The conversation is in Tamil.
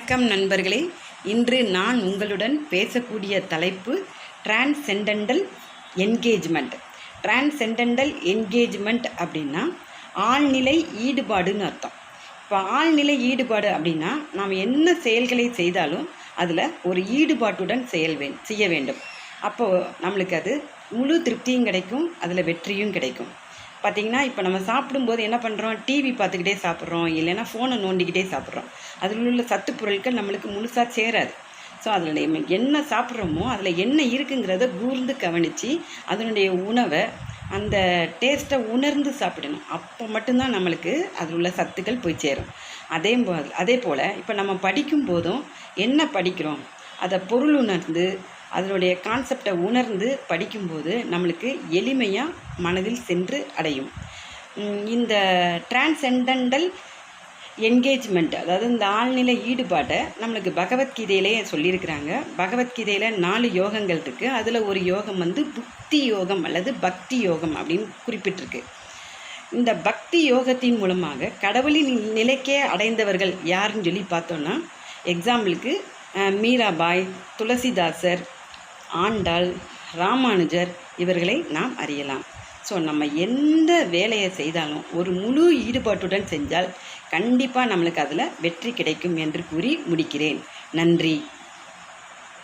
வணக்கம் நண்பர்களே. இன்று நான் உங்களுடன் பேசக்கூடிய தலைப்பு டிரான்சென்டென்டல் என்கேஜ்மெண்ட். டிரான்சென்டென்டல் என்கேஜ்மெண்ட் அப்படின்னா ஆழ்நிலை ஈடுபாடுன்னு அர்த்தம். இப்போ ஆழ்நிலை ஈடுபாடு அப்படின்னா நாம் என்ன செயல்களை செய்தாலும் அதில் ஒரு ஈடுபாட்டுடன் செய்ய வேண்டும். அப்போது நம்மளுக்கு அது முழு திருப்தியும் கிடைக்கும், அதில் வெற்றியும் கிடைக்கும். பார்த்திங்கன்னா, இப்போ நம்ம சாப்பிடும்போது என்ன பண்ணுறோம், டிவி பார்த்துக்கிட்டே சாப்பிட்றோம், இல்லைன்னா ஃபோனை நோண்டிக்கிட்டே சாப்பிட்றோம். அதில் உள்ள சத்து பொருட்கள் நம்மளுக்கு முழுசாக சேராது. ஸோ அதில் என்ன சாப்பிட்றோமோ அதில் என்ன இருக்குங்கிறத கூர்ந்து கவனித்து அதனுடைய உணவை அந்த டேஸ்ட்டை உணர்ந்து சாப்பிடணும். அப்போ மட்டும்தான் நம்மளுக்கு அதில் உள்ள சத்துக்கள் போய் சேரும். அதே போல் இப்போ நம்ம படிக்கும்போதும் என்ன படிக்கிறோம் அதை பொருள் உணர்ந்து அதனுடைய கான்செப்டை உணர்ந்து படிக்கும்போது நம்மளுக்கு எளிமையாக மனதில் சென்று அடையும். இந்த டிரான்சென்டென்டல் என்கேஜ்மெண்ட், அதாவது இந்த ஆழ்நிலை ஈடுபாட்டை நம்மளுக்கு பகவத்கீதையிலே சொல்லியிருக்கிறாங்க. பகவத்கீதையில் 4 யோகங்கள் இருக்குது. அதில் ஒரு யோகம் புக்தி யோகம் அல்லது பக்தி யோகம் அப்படின்னு குறிப்பிட்டிருக்கு. இந்த பக்தி யோகத்தின் மூலமாக கடவுளின் நிலைக்கே அடைந்தவர்கள் யாருன்னு சொல்லி பார்த்தோன்னா, எக்ஸாம்பிளுக்கு மீராபாய், துளசிதாசர், ஆண்டாள், ராமானுஜர் இவர்களை நாம் அறியலாம். ஸோ நம்ம எந்த வேலையை செய்தாலும் ஒரு முழு ஈடுபாட்டுடன் செஞ்சால் கண்டிப்பாக நம்மளுக்கு அதில் வெற்றி கிடைக்கும் என்று கூறி முடிக்கிறேன். நன்றி.